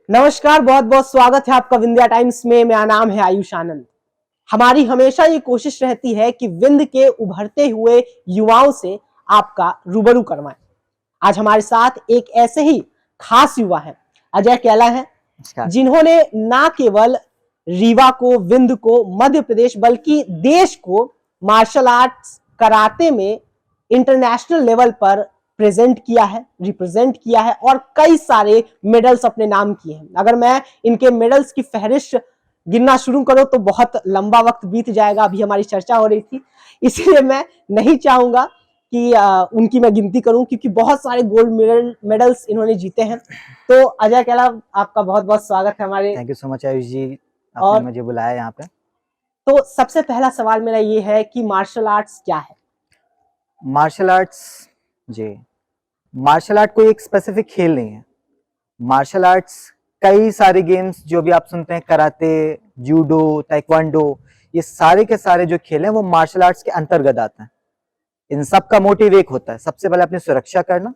नमस्कार, बहुत बहुत स्वागत है आपका विंध्या टाइम्स में। मेरा नाम है आयुष आनंद। हमारी हमेशा ये कोशिश रहती है कि विंध्य के उभरते हुए युवाओं से आपका रूबरू करवाएं। आज हमारे साथ एक ऐसे ही खास युवा है, अजय कैला है, जिन्होंने ना केवल रीवा को, विंध्य को, मध्य प्रदेश बल्कि देश को मार्शल आर्ट्स कराटे में इंटरनेशनल लेवल पर प्रेजेंट किया है, रिप्रेजेंट किया है और कई सारे मेडल्स अपने नाम किए हैं। अगर मैं इनके मेडल्स की फहरिस्त गिनना शुरू करो तो बहुत लंबा वक्त बीत जाएगा। अभी हमारी चर्चा हो रही थी, इसलिए मैं नहीं चाहूंगा कि उनकी मैं गिनती करूं, क्योंकि बहुत सारे गोल्ड मेडल्स इन्होंने जीते हैं। तो अजय कैला, आपका बहुत बहुत स्वागत है हमारे। Thank you so much Ayush ji, आपने मुझे बुलाया यहाँ पे। तो सबसे पहला सवाल मेरा ये है कि मार्शल आर्ट्स क्या है? मार्शल आर्ट्स जी, मार्शल आर्ट कोई एक स्पेसिफिक खेल नहीं है। मार्शल आर्ट्स कई सारे गेम्स जो भी आप सुनते हैं, कराटे, जूडो, ताइक्वांडो, ये सारे के सारे जो खेल हैं वो मार्शल आर्ट्स के अंतर्गत आते हैं। इन सब का मोटिव एक होता है, सबसे पहले अपनी सुरक्षा करना।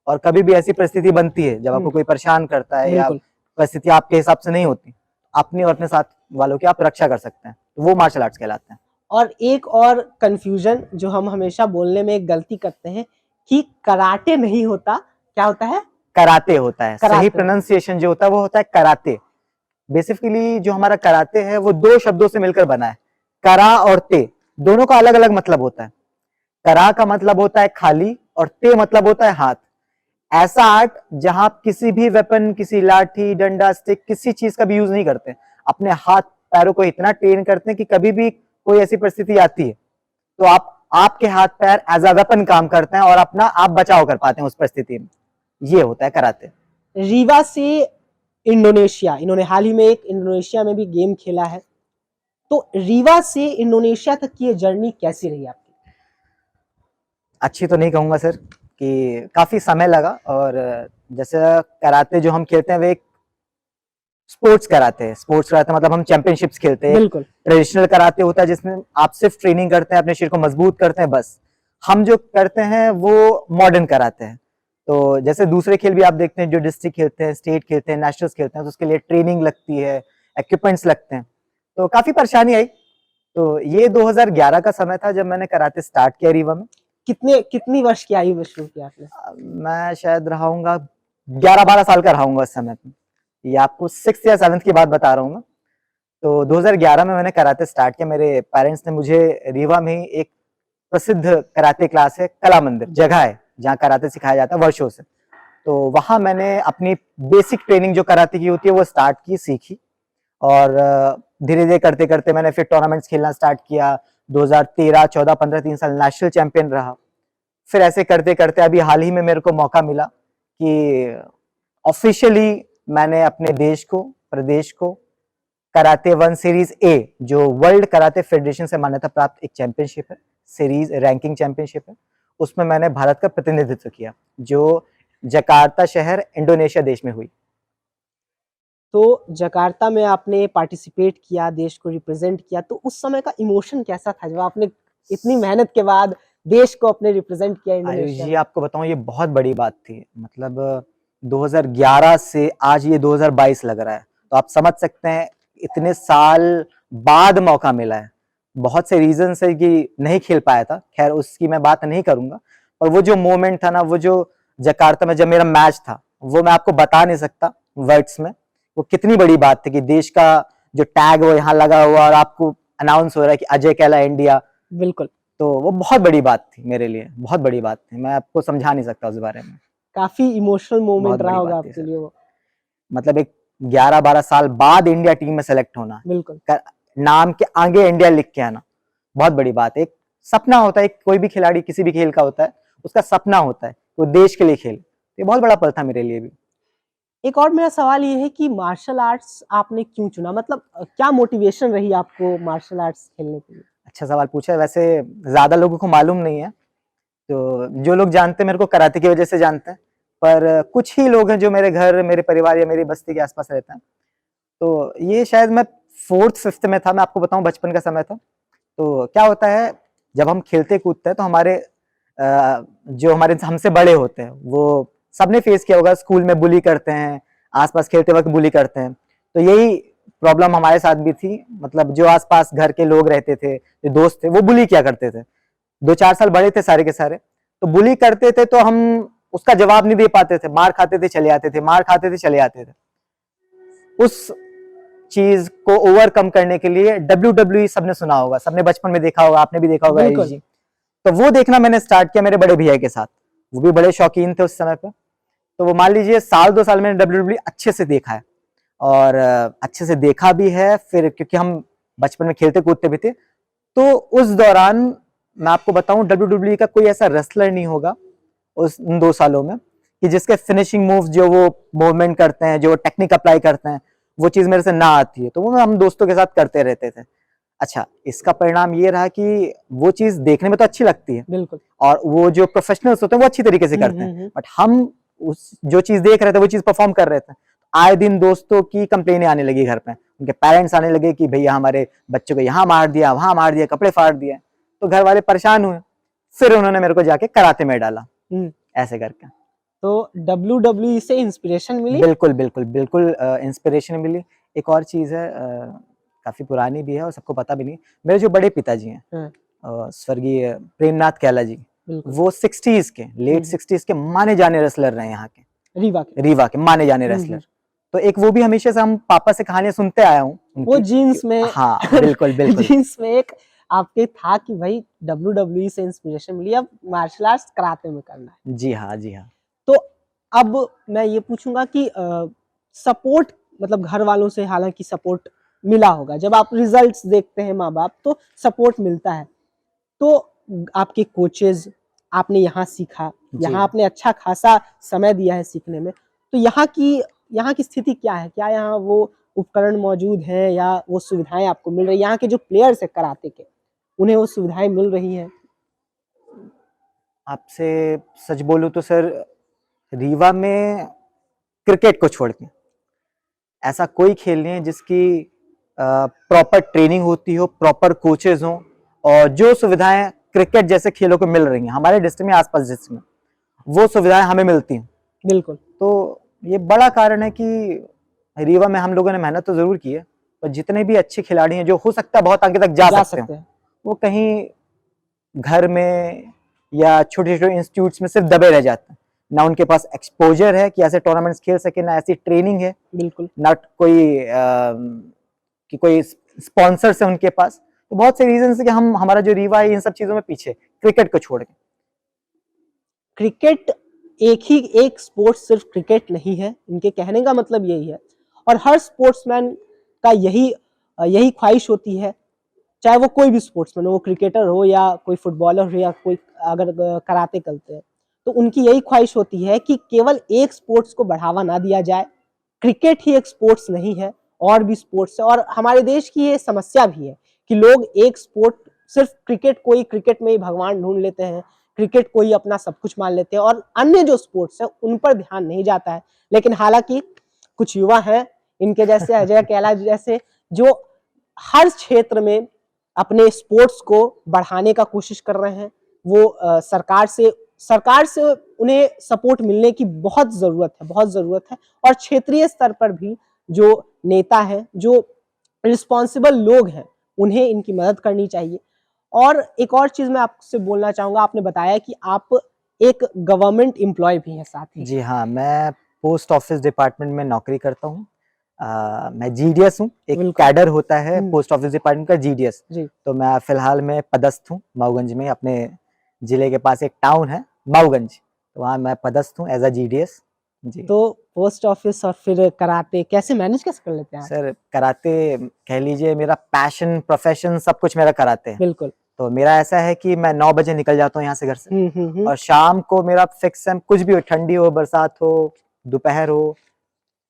और कभी भी ऐसी परिस्थिति बनती है जब आपको कोई परेशान करता है या परिस्थिति आपके हिसाब से नहीं होती, अपनी और अपने साथ वालों की आप रक्षा कर सकते हैं, तो वो मार्शल आर्ट्स कहलाते हैं। और एक और कंफ्यूजन जो हम हमेशा बोलने में एक गलती करते हैं कि कराटे नहीं होता, क्या होता है? कराटे होता है। सही प्रोनाउंसिएशन जो होता है वो होता है कराटे। बेसिकली जो हमारा कराटे है वो दो शब्दों से मिलकर बना है, करा और ते। दोनों का अलग अलग मतलब होता है। करा का मतलब होता है खाली और ते मतलब होता है हाथ। ऐसा आर्ट जहां आप किसी भी वेपन, किसी लाठी, डंडा, स्टिक, किसी चीज का भी यूज नहीं करते, अपने हाथ पैरों को इतना ट्रेन करते हैं कि कभी भी कोई ऐसी परिस्थिति आती है तो आपके हाथ पैर एज अ वेपन काम करते हैं और अपना आप बचाव कर पाते हैं उस परिस्थिति में। ये होता है कराटे। रीवा से इंडोनेशिया, इन्होंने हाल ही में एक इंडोनेशिया में भी गेम खेला है, तो रीवा से इंडोनेशिया तक की ये जर्नी कैसी रही आपकी? अच्छी तो नहीं कहूंगा सर, कि काफी समय लगा। और जैसे कराटे जो हम खेलते हैं वे एक स्पोर्ट्स कराते हैं। स्पोर्ट्स कराते मतलब हम चैंपियनशिप्स खेलते हैं। बिल्कुल। ट्रेडिशनल कराटे होता है जिसमें आप सिर्फ ट्रेनिंग करते हैं, अपने शरीर को मजबूत करते हैं, बस। हम जो करते हैं वो मॉडर्न कराते हैं। तो जैसे दूसरे खेल भी आप देखते हैं, जो डिस्ट्रिक्ट खेलते हैं, स्टेट खेलते हैं, नेशनल्स खेलते हैं, तो उसके लिए ट्रेनिंग लगती है, इक्विपमेंट्स लगते हैं, तो काफी परेशानी आई। तो ये 2011 का समय था जब मैंने कराटे स्टार्ट किया रीवा में। कितनी वर्ष की आयु में शुरू किया आपने? मैं शायद रहाऊंगा 11-12 साल का रहाऊंगा उस समय पे। ये आपको 6th या 7th की बात बता रहा हूँ मैं। तो 2011 में मैंने कराटे स्टार्ट किया। मेरे पेरेंट्स ने मुझे रीवा में ही एक प्रसिद्ध कराटे क्लास है, कला मंदिर जगह है जहाँ कराटे सिखाया जाता है वर्षों से, तो वहां मैंने अपनी बेसिक ट्रेनिंग जो कराटे की होती है वो स्टार्ट की, सीखी। और धीरे धीरे करते करते मैंने फिर टूर्नामेंट्स खेलना स्टार्ट किया। 2013, 14, 15, 3 साल नेशनल चैंपियन रहा। फिर ऐसे करते करते अभी हाल ही में मेरे को मौका मिला कि ऑफिशियली मैंने अपने देश को, प्रदेश को कराटे 1 सीरीज ए, जो वर्ल्ड कराटे फेडरेशन से मान्यता प्राप्त एक चैंपियनशिप है, सीरीज रैंकिंग चैंपियनशिप है, उसमें मैंने भारत का प्रतिनिधित्व किया, जो जकार्ता शहर इंडोनेशिया देश में हुई। तो जकार्ता में आपने पार्टिसिपेट किया, देश को रिप्रेजेंट किया, तो उस समय का इमोशन कैसा था जब आपने इतनी मेहनत के बाद देश को अपने रिप्रेजेंट किया इंडोनेशिया? जी आपको बताऊं, ये बहुत बड़ी बात थी। मतलब 2011 से आज ये 2022 लग रहा है, तो आप समझ सकते हैं इतने साल बाद मौका मिला है। बहुत से रीजन से कि नहीं खेल पाया था, खैर उसकी मैं बात नहीं करूंगा, पर वो जो मोमेंट था ना, वो जो जकार्ता में जब मेरा मैच था, वो मैं आपको बता नहीं सकता वर्ड्स में। वो कितनी बड़ी बात थी कि देश का जो टैग वो यहाँ लगा हुआ और आपको अनाउंस हो रहा है कि अजय कैला इंडिया। बिल्कुल। तो वो बहुत बड़ी बात थी मेरे लिए, बहुत बड़ी बात थी। मैं आपको समझा नहीं सकता उस बारे में। काफी इमोशनल मोमेंट रहा होगा आपके लिए वो। मतलब एक 11-12 साल बाद इंडिया टीम में सेलेक्ट होना, बिल्कुल, नाम के आगे इंडिया लिख के आना, बहुत बड़ी बात है। एक सपना होता है, कोई भी खिलाड़ी किसी भी खेल का होता है, उसका सपना होता है वो देश के लिए खेले। ये बहुत बड़ा पल था मेरे लिए भी। एक और मेरा सवाल ये है कि मार्शल आर्ट्स आपने क्यों चुना? मतलब क्या मोटिवेशन रही आपको मार्शल आर्ट्स खेलने के लिए? अच्छा सवाल पूछा है। वैसे ज्यादा लोगों को मालूम नहीं है, तो जो लोग जानते हैं मेरे को कराटे की वजह से जानते हैं, पर कुछ ही लोग हैं जो मेरे घर, मेरे परिवार या मेरी बस्ती के आसपास रहते हैं। तो ये शायद मैं 4th 5th में था, मैं आपको बताऊं बचपन का समय था। तो क्या होता है, जब हम खेलते कूदते हैं तो हमारे जो हमारे हमसे बड़े होते हैं वो सबने फेस किया होगा, स्कूल में बुली करते हैं, आसपास खेलते वक्त बुली करते हैं। तो यही प्रॉब्लम हमारे साथ भी थी, मतलब जो आसपास घर के लोग रहते थे, जो दोस्त थे, वो बुली किया करते थे। 2-4 साल बड़े थे सारे के सारे, तो बुली करते थे तो हम उसका जवाब नहीं दे पाते थे, मार खाते थे चले आते थे, मार खाते थे चले आते थे। उस चीज को ओवरकम करने के लिए WWE सबने सुना होगा, सबने बचपन में देखा होगा, आपने भी देखा होगा बिल्कुल। AEG। तो वो देखना मैंने स्टार्ट किया मेरे बड़े भैया के साथ, वो भी बड़े शौकीन थे उस समय पे। तो वो मान लीजिए साल 2 साल मैंने WWE अच्छे से देखा है, और अच्छे से देखा भी है फिर, क्योंकि हम बचपन में खेलते कूदते भी थे। तो उस दौरान मैं आपको बताऊं, WWE का कोई ऐसा रेसलर नहीं होगा उन 2 सालों में कि जिसके फिनिशिंग मूव्स, जो वो मूवमेंट करते हैं, जो टेक्निक अप्लाई करते हैं, वो चीज मेरे से ना आती है। तो वो हम दोस्तों के साथ करते रहते थे। अच्छा, इसका परिणाम ये रहा कि वो चीज देखने में तो अच्छी लगती है, बिल्कुल। और वो जो प्रोफेशनल्स होते हैं वो अच्छी तरीके से करते हैं, बट हम उस जो चीज देख रहे थे वो चीज परफॉर्म कर रहे थे। आए दिन दोस्तों की कंप्लेनें आने लगी घर पे, उनके पेरेंट्स आने लगे कि भैया हमारे बच्चों को यहाँ मार दिया, वहां मार दिया, कपड़े फाड़ दिए। तो घर वाले परेशान हुए, फिर उन्होंने मेरे को जाके कराटे में डाला, ऐसे करके। तो WWE से इंस्पिरेशन मिली? बिल्कुल बिल्कुल बिल्कुल, इंस्पिरेशन मिली। एक और चीज है, काफी पुरानी भी है और सबको पता भी नहीं। मेरे जो बड़े पिताजी हैं, स्वर्गीय प्रेमनाथ कैला जी, वो 60s के, लेट 60s के माने जाने रेसलर रहे यहाँ के, रीवा के माने जाने रेसलर। तो एक वो भी हमेशा से हम पापा से कहानियां सुनते आया हूँ, वो जीन्स में, हाँ बिल्कुल बिल्कुल जीन्स में एक आपके था कि भाई WWE से इंस्पिरेशन मिली, अब मार्शल आर्ट्स कराटे में करना है। जी हाँ, जी हाँ। तो अब मैं ये पूछूंगा कि सपोर्ट, मतलब घर वालों से हालांकि सपोर्ट मिला होगा, जब आप रिजल्ट्स देखते हैं माँ बाप तो सपोर्ट मिलता है। तो आपके कोचेज, आपने यहाँ सीखा, यहाँ आपने अच्छा खासा समय दिया है सीखने में, तो यहाँ की स्थिति क्या है? क्या यहाँ वो उपकरण मौजूद है या वो सुविधाएं आपको मिल रही है? यहाँ के जो प्लेयर्स है कराटे के, उन्हें वो सुविधाएं मिल रही हैं? आपसे सच बोलूं तो सर, रीवा में क्रिकेट को छोड़ के ऐसा कोई खेल नहीं है जिसकी प्रॉपर ट्रेनिंग होती हो, प्रॉपर कोचेज हो, और जो सुविधाएं क्रिकेट जैसे खेलों को मिल रही हैं हमारे डिस्ट्रिक्ट में, आसपास डिस्ट्रिक्ट में, वो सुविधाएं हमें मिलती हैं। बिल्कुल। तो ये बड़ा कारण है कि रीवा में हम लोगों ने मेहनत तो जरूर की है, पर जितने भी अच्छे खिलाड़ी हैं जो हो सकता है बहुत आगे तक जा सकते हैं, वो कहीं घर में या छोटे छोटे इंस्टीट्यूट्स में सिर्फ दबे रह जाते हैं। ना उनके पास एक्सपोजर है कि ऐसे टूर्नामेंट्स खेल सके, ना ऐसी ट्रेनिंग है, बिल्कुल, ना कोई स्पॉन्सर्स है उनके पास। तो बहुत से रीजन है कि हमारा जो रीवा है इन सब चीजों में पीछे, क्रिकेट को छोड़ के। क्रिकेट एक स्पोर्ट्स सिर्फ क्रिकेट नहीं है, इनके कहने का मतलब यही है, और हर स्पोर्ट्समैन का यही ख्वाहिश होती है, चाहे वो कोई भी स्पोर्ट्समैन हो, वो क्रिकेटर हो या कोई फुटबॉलर हो या कोई अगर कराटे करते हैं, तो उनकी यही ख्वाहिश होती है कि केवल एक स्पोर्ट्स को बढ़ावा ना दिया जाए। क्रिकेट ही एक स्पोर्ट्स नहीं है, और भी स्पोर्ट्स है, और हमारे देश की ये समस्या भी है कि लोग एक स्पोर्ट, सिर्फ क्रिकेट को ही, क्रिकेट में ही भगवान ढूंढ लेते हैं, क्रिकेट को ही अपना सब कुछ मान लेते हैं, और अन्य जो स्पोर्ट्स है उन पर ध्यान नहीं जाता है। लेकिन हालांकि कुछ युवा हैं इनके जैसे, अजय कैला जैसे, जो हर क्षेत्र में अपने स्पोर्ट्स को बढ़ाने का कोशिश कर रहे हैं। वो सरकार से उन्हें सपोर्ट मिलने की बहुत जरूरत है, और क्षेत्रीय स्तर पर भी जो नेता हैं, जो रिस्पॉन्सिबल लोग हैं, उन्हें इनकी मदद करनी चाहिए। और एक और चीज मैं आपसे बोलना चाहूंगा, आपने बताया कि आप एक गवर्नमेंट एम्प्लॉय भी हैं साथ ही। जी हाँ, मैं पोस्ट ऑफिस डिपार्टमेंट में नौकरी करता हूँ। मैं जीडीएस हूँ, एक कैडर होता है पोस्ट ऑफिस डिपार्टमेंट का, जीडीएस। तो मैं फिलहाल में पदस्थ हूँ माऊगंज में, अपने जिले के पास एक टाउन है माऊगंज, तो वहाँ मैं पदस्थ हूँ एज अ जीडीएस जी। तो पोस्ट ऑफिस और फिर कराटे कैसे मैनेज कर लेते हैं? सर कराटे कह लीजिए मेरा पैशन, प्रोफेशन, सब कुछ मेरा कराटे है। बिल्कुल। तो मेरा ऐसा है कि मैं 9 बजे निकल जाता हूँ यहाँ से घर से, और शाम को मेरा फिक्स है, कुछ भी हो, ठंडी हो, बरसात हो, दोपहर हो,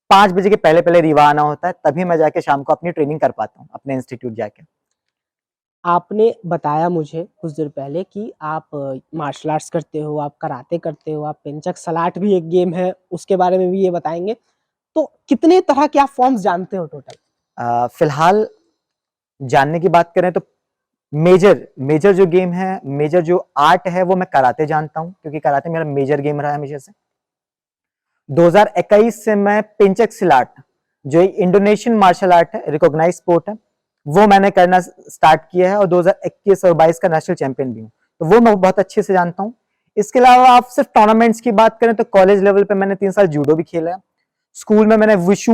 5 बजे के पहले पहले रीवा आना होता है, तभी मैं जाके शाम को अपनी ट्रेनिंग कर पाता हूँ अपने इंस्टीट्यूट जाके। आपने बताया मुझे कुछ देर पहले कि आप मार्शल आर्ट्स करते हो, आप कराटे करते हो, आप पेंचक सलाट भी एक गेम है, उसके बारे में भी ये बताएंगे। तो कितने तरह के आप फॉर्म्स जानते हो टोटल? फिलहाल जानने की बात करें तो मेजर मेजर जो गेम है, मेजर जो आर्ट है, वो मैं कराते जानता हूँ, क्योंकि कराते मेरा मेजर गेम रहा है हमेशा से। 2021 से मैं पेंचक सिलाट, जो एक इंडोनेशियन मार्शल आर्ट है, रिकॉग्नाइज स्पोर्ट है, वो मैंने करना स्टार्ट किया है, और 2021 और 22 का नेशनल चैंपियन भी हूँ, तो वो मैं बहुत अच्छे से जानता हूँ। इसके अलावा आप सिर्फ टूर्नामेंट्स की बात करें तो कॉलेज लेवल पे मैंने 3 साल जूडो भी खेला है, स्कूल में मैंने विशु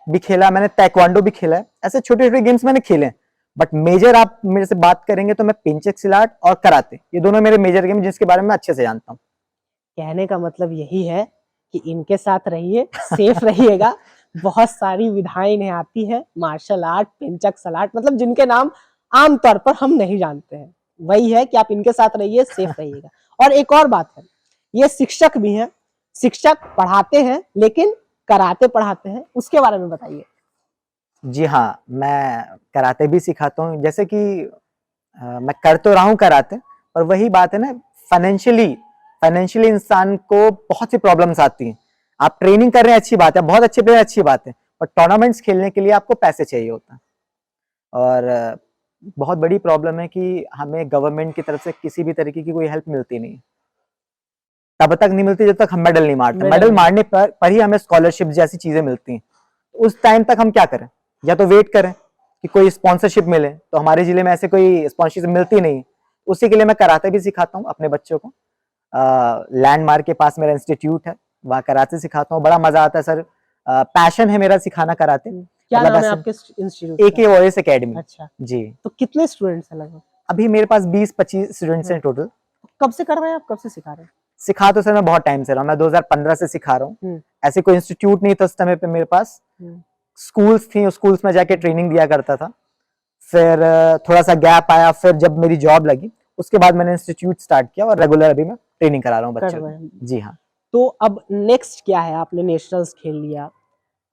भी खेला, मैंने ताइक्वांडो भी खेला है, ऐसे छोटे छोटे गेम्स मैंने खेले हैं। बट मेजर आप मेरे से बात करेंगे तो मैं पेंचक सिलाट और कराते, ये दोनों मेरे मेजर गेम जिसके बारे में मैं अच्छे से जानता हूँ। कहने का मतलब यही है कि इनके साथ रहिए, सेफ रहिएगा। बहुत सारी विधाएं इन्हें आती है, मार्शल आर्ट, पेंचक सलाट, मतलब जिनके नाम आमतौर पर हम नहीं जानते हैं। वही है कि आप इनके साथ रहिए, सेफ रहिएगा। और एक और बात है, ये शिक्षक भी हैं, शिक्षक पढ़ाते हैं लेकिन कराते पढ़ाते हैं, उसके बारे में बताइए। जी हाँ, मैं कराते भी सिखाता हूँ, जैसे कि मैं कर तो रहा हूँ कराते, पर वही बात है ना, फाइनेंशियली इंसान को बहुत सी प्रॉब्लम्स आती हैं। आप ट्रेनिंग कर रहे हैं, अच्छी बात है, बहुत अच्छे प्लेयर, अच्छी बात है, पर टूर्नामेंट्स खेलने के लिए आपको पैसे चाहिए होता है। और बहुत बड़ी प्रॉब्लम है कि हमें गवर्नमेंट की तरफ से किसी भी तरीके की कोई हेल्प मिलती नहीं, तब तक नहीं मिलती जब तक हम मेडल नहीं मारते। मेडल मारने पर ही हमें स्कॉलरशिप जैसी चीजें मिलती हैं। उस टाइम तक हम क्या करें, या तो वेट करें कि कोई स्पॉन्सरशिप मिले, तो हमारे जिले में ऐसे कोई स्पॉन्सरशिप मिलती नहीं। उसी के लिए मैं कराटे भी सिखाता हूँ अपने बच्चों को। लैंडमार्क के पास मेरा इंस्टीट्यूट है, वहाँ कराटे सिखाता हूँ, बड़ा मजा आता है सर। पैशन है मेरा सिखाना कराटे। क्या मतलब नाम है ऐसे आपके इंस्टीट्यूट AK वॉरियर्स एकेडमी। अच्छा, जी, तो कितने स्टूडेंट्स हैं लगभग? अभी मेरे पास 20-25 स्टूडेंट्स हैं टोटल। कब से कर रहे हैं आप, कब से सिखा रहे हैं? सिखा तो सर मैं बहुत टाइम से रहा हूँ, मैं 2015 से सिखा रहा हूँ। ऐसे कोई इंस्टीट्यूट नहीं था उस समय पे मेरे पास, स्कूल्स थी, उस स्कूल्स में जाके ट्रेनिंग दिया करता था। फिर थोड़ा सा गैप आया, फिर जब मेरी जॉब लगी उसके बाद मैंने इंस्टीट्यूट स्टार्ट किया, और रेगुलर अभी मैं ट्रेनिंग करा रहा हूँ बच्चों को। जी हाँ। तो अब नेक्स्ट क्या है? आपने नेशनल्स खेल लिया,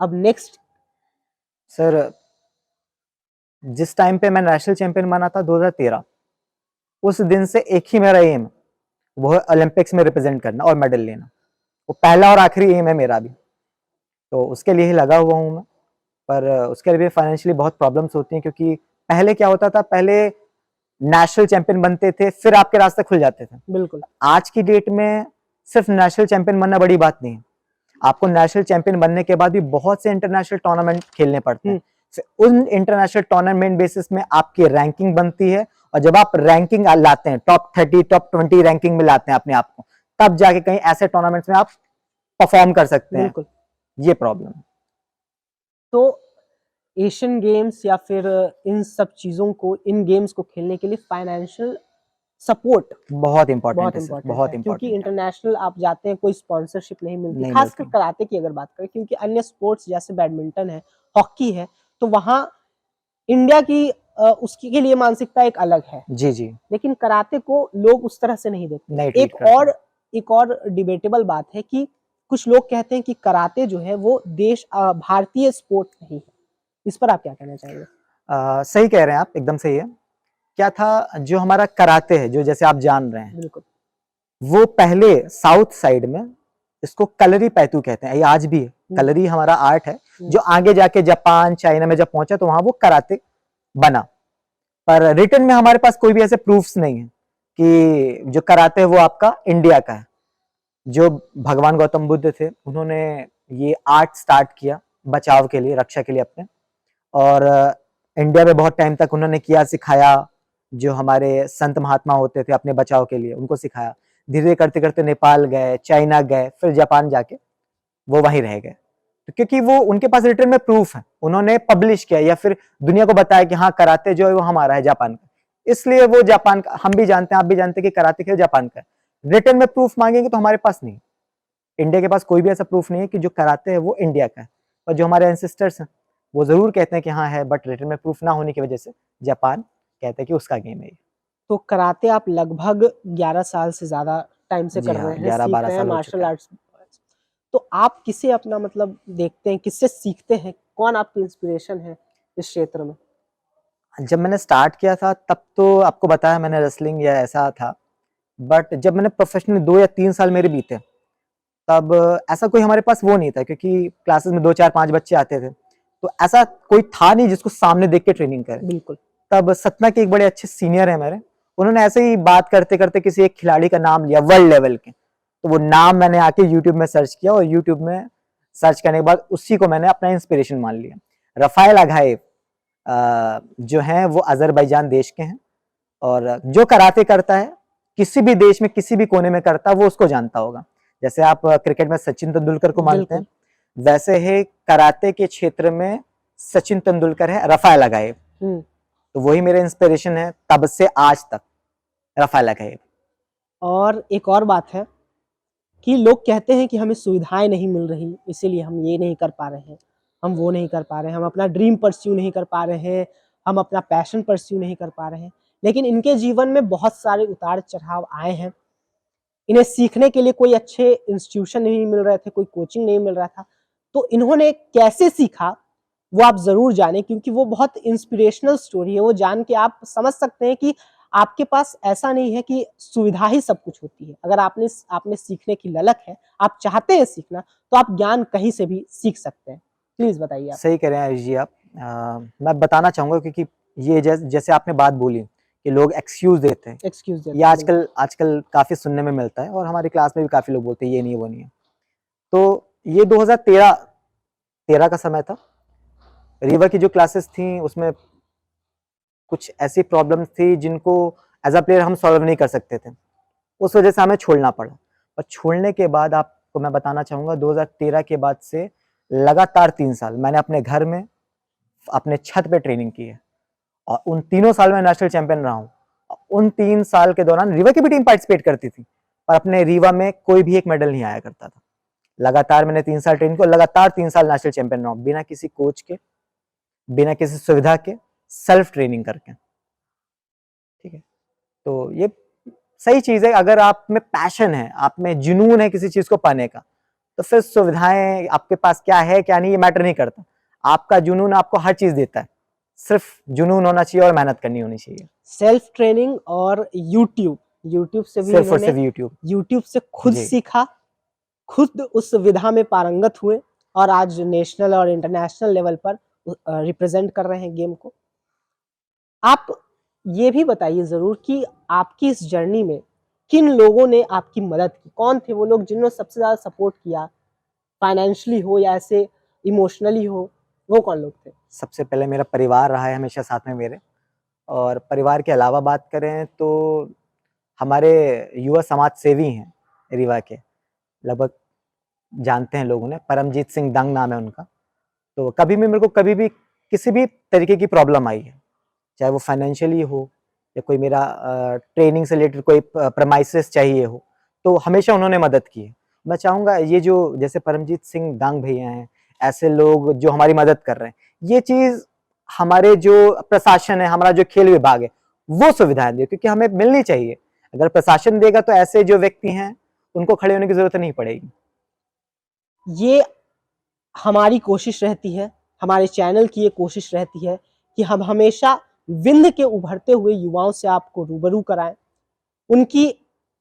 अब नेक्स्ट? सर जिस टाइम पे मैं नेशनल चैंपियन बना था 2013, उस दिन से एक ही मेरा एम, वो है ओलंपिक्स में रिप्रेजेंट करना और मेडल लेना। वो पहला और आखिरी एम है मेरा भी, तो उसके लिए ही लगा हुआ हूँ मैं। पर उसके लिए फाइनेंशियली बहुत प्रॉब्लम्स होती हैं, क्योंकि पहले क्या होता था, पहले नेशनल चैंपियन बनते थे फिर आपके रास्ते खुल जाते थे। बिल्कुल। आज की डेट में सिर्फ नेशनल चैंपियन बनना बड़ी बात नहीं है, आपको नेशनल चैंपियन बनने के बाद भी बहुत से इंटरनेशनल टूर्नामेंट खेलने पड़ते हैं। उन इंटरनेशनल टूर्नामेंट बेसिस में आपकी रैंकिंग बनती है, और जब आप रैंकिंग लाते हैं, टॉप 30 टॉप 20 रैंकिंग में लाते हैं अपने आप को, तब जाके कहीं ऐसे टूर्नामेंट्स में आप परफॉर्म कर सकते हैं। बिल्कुल। ये प्रॉब्लम। तो एशियन गेम्स या फिर इन सब चीजों को, इन गेम्स को खेलने के लिए फाइनेंशियल सपोर्ट बहुत इंपॉर्टेंट है, बहुत है, क्योंकि इंपॉर्टेंट है। इंटरनेशनल आप जाते हैं, कोई स्पॉन्सरशिप नहीं मिलती, नहीं खासकर मिलती। कराटे की अगर बात करें, क्योंकि अन्य स्पोर्ट्स जैसे बैडमिंटन है, हॉकी है, तो वहाँ इंडिया की उसकी के लिए मानसिकता एक अलग है। जी जी। लेकिन कराटे को लोग उस तरह से नहीं देखते। नहीं ट्रीट एक और डिबेटेबल बात है कि कुछ लोग कहते हैं कि कराटे जो है वो भारतीय स्पोर्ट नहीं है। इस पर आप क्या कहना चाहेंगे? सही कह रहे हैं आप, एकदम सही है। क्या था, जो हमारा कराटे है, जो जैसे आप जान रहे हैं, बिल्कुल। वो पहले साउथ साइड में इसको कलरी पैतू कहते हैं, ये आज भी है। कलरी हमारा आर्ट है, जो आगे जाके जापान चाइना में जब पहुंचा तो वहां वो कराटे बना। पर रिटर्न में हमारे पास कोई भी ऐसे प्रूफ्स नहीं है कि जो कराटे है वो आपका इंडिया का है। जो भगवान गौतम बुद्ध थे, उन्होंने ये आर्ट स्टार्ट किया बचाव के लिए, रक्षा के लिए अपने, और इंडिया में बहुत टाइम तक उन्होंने किया, सिखाया। जो हमारे संत महात्मा होते थे अपने बचाव के लिए, उनको सिखाया। धीरे करते करते नेपाल गए, चाइना गए, फिर जापान जाके वो वहीं रह गए। तो क्योंकि वो उनके पास रिटर्न में प्रूफ है, उन्होंने पब्लिश किया या फिर दुनिया को बताया कि हाँ कराटे जो है वो हमारा है, जापान का। इसलिए वो जापान का, हम भी जानते हैं, आप भी जानते हैं कि कराटे खेल जापान का है। रिटर्न में प्रूफ मांगेंगे तो हमारे पास नहीं, इंडिया के पास कोई भी ऐसा प्रूफ नहीं है कि जो कराटे है वो इंडिया का है। और जो हमारे एंसेस्टर्स हैं वो जरूर कहते हैं कि हाँ है, बट रिटर्न में प्रूफ ना होने की वजह से जापान कहते हैं कि उसका गेम है ये। तो कराटे आप लगभग 11 साल से ज्यादा टाइम से जी कर हाँ, रहे हैं, 11-12 सीख रहे हैं साल हो मार्शल चुका है। आर्ट्स। तो आप किसे अपना मतलब देखते हैं, किससे सीखते हैं, कौन आपकी इंस्पिरेशन है इस क्षेत्र में? जब मैंने स्टार्ट किया था तब तो आपको बताया मैंने, रेसलिंग या ऐसा था। बट जब मैंने प्रोफेशनल 2 या 3 साल मेरे बीते, तब ऐसा कोई हमारे पास वो नहीं था, क्योंकि क्लासेस में 2 4 5 बच्चे आते थे, तो ऐसा कोई था नहीं जिसको सामने देख के ट्रेनिंग करे। बिल्कुल। तब सतना के एक बड़े अच्छे सीनियर है मेरे, उन्होंने ऐसे ही बात करते करते किसी एक खिलाड़ी का नाम लिया वर्ल्ड लेवल के, तो वो नाम मैंने आके यूट्यूब में सर्च किया और यूट्यूब में सर्च करने के बाद उसी को मैंने अपना इंस्पिरेशन मान लिया। रफाएल अघाएव जो हैं वो अजरबैजान देश के हैं, और जो कराटे करता है किसी भी देश में किसी भी कोने में करता है वो उसको जानता होगा। जैसे आप क्रिकेट में सचिन तेंदुलकर को मानते हैं, वैसे ही कराटे के क्षेत्र में सचिन तेंदुलकर है रफाएल अघाएव, तो वही मेरे इंस्पिरेशन है तब से आज तक, रफाएल अघाएव। और एक और बात है कि लोग कहते हैं कि हमें सुविधाएं नहीं मिल रही, इसीलिए हम ये नहीं कर पा रहे हैं, हम वो नहीं कर पा रहे हैं, हम अपना ड्रीम परस्यू नहीं कर पा रहे हैं, हम अपना पैशन परस्यू नहीं कर पा रहे हैं। लेकिन इनके जीवन में बहुत सारे उतार चढ़ाव आए हैं। इन्हें सीखने के लिए कोई अच्छे इंस्टीट्यूशन नहीं मिल रहे थे, कोई कोचिंग नहीं मिल रहा था, तो इन्होंने कैसे सीखा वो आप जरूर जानें, क्योंकि वो बहुत इंस्पिरेशनल स्टोरी है। वो जान के आप समझ सकते हैं कि आपके पास ऐसा नहीं है कि सुविधा ही सब कुछ होती है। अगर आप में सीखने की ललक है, आप चाहते हैं सीखना, तो आप ज्ञान कहीं से भी सीख सकते हैं। प्लीज बताइए आप। सही कह रहे हैं आयुष जी आप। मैं बताना चाहूंगा क्योंकि ये जैसे आपने बात बोली कि लोग एक्सक्यूज देते हैं, ये आजकल काफी सुनने में मिलता है और हमारी क्लास में भी काफी लोग बोलते हैं ये नहीं वो नहीं है। तो ये 2013 का समय था, रीवा की जो क्लासेस थी उसमें कुछ ऐसी प्रॉब्लम्स थी जिनको एज अ प्लेयर हम सॉल्व नहीं कर सकते थे, उस वजह से हमें छोड़ना पड़ा। और छोड़ने के बाद आपको मैं बताना चाहूंगा 2013 के बाद से लगातार 3 साल मैंने अपने घर में अपने छत पे ट्रेनिंग की है, और उन 3 साल में नेशनल चैंपियन रहा हूँ। उन 3 साल के दौरान रीवा की भी टीम पार्टिसिपेट करती थी, पर अपने रीवा में कोई भी एक मेडल नहीं आया करता था। लगातार मैंने 3 साल ट्रेनिंग की, लगातार 3 साल नेशनल चैंपियन रहा हूँ, बिना किसी कोच के, बिना किसी सुविधा के, सेल्फ ट्रेनिंग करके। ठीक है, तो ये सही चीज है। अगर आप में पैशन है, आप में जुनून है किसी चीज को पाने का, तो फिर सुविधाएं आपके पास क्या है क्या नहीं ये मैटर नहीं करता। आपका जुनून आपको हर चीज देता है, सिर्फ जुनून होना चाहिए और मेहनत करनी होनी चाहिए। सेल्फ ट्रेनिंग और यूट्यूब से भी सिर्फ और सिर्फ यूट्यूब से खुद सीखा, खुद उस विधा में पारंगत हुए और आज नेशनल और इंटरनेशनल लेवल पर रिप्रेजेंट कर रहे हैं गेम को। आप ये भी बताइए जरूर कि आपकी इस जर्नी में किन लोगों ने आपकी मदद की, कौन थे वो लोग जिन्होंने सबसे ज्यादा सपोर्ट किया, फाइनेंशियली हो या ऐसे इमोशनली हो, वो कौन लोग थे? सबसे पहले मेरा परिवार रहा है हमेशा साथ में मेरे, और परिवार के अलावा बात करें तो हमारे युवा समाज सेवी हैं रीवा के, लगभग जानते हैं लोगों ने, परमजीत सिंह दंग नाम है उनका। तो कभी भी मेरे को कभी भी किसी भी तरीके की प्रॉब्लम आई है, चाहे वो फाइनेंशियली हो या कोई मेरा ट्रेनिंग से रिलेटेड कोई प्रमाइसेस चाहिए हो, तो हमेशा उन्होंने मदद की है। मैं चाहूँगा ये जो जैसे परमजीत सिंह दांग भैया हैं, ऐसे लोग जो हमारी मदद कर रहे हैं, ये चीज़ हमारे जो प्रशासन है, हमारा जो खेल विभाग है, वो सुविधाएं दे, क्योंकि हमें मिलनी चाहिए। अगर प्रशासन देगा तो ऐसे जो व्यक्ति हैं उनको खड़े होने की जरूरत नहीं पड़ेगी। ये हमारी कोशिश रहती है, हमारे चैनल की ये कोशिश रहती है कि हम हमेशा विंध्य के उभरते हुए युवाओं से आपको रूबरू कराएं, उनकी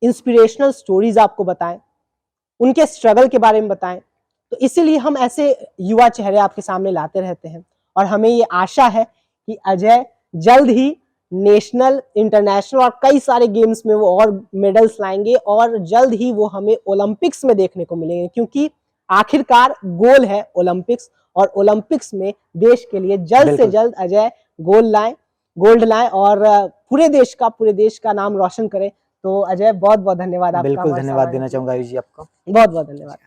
इंस्पिरेशनल स्टोरीज आपको बताएं, उनके स्ट्रगल के बारे में बताएं। तो इसीलिए हम ऐसे युवा चेहरे आपके सामने लाते रहते हैं, और हमें ये आशा है कि अजय जल्द ही नेशनल, इंटरनेशनल और कई सारे गेम्स में वो और मेडल्स लाएंगे, और जल्द ही वो हमें ओलंपिक्स में देखने को मिलेंगे, क्योंकि आखिरकार गोल है ओलंपिक्स, और ओलंपिक्स में देश के लिए जल्द से जल्द अजय गोल्ड लाएं और पूरे देश का नाम रोशन करें। तो अजय बहुत बहुत धन्यवाद आपका। बिल्कुल धन्यवाद देना चाहूंगा आयुष जी आपको, बहुत बहुत धन्यवाद।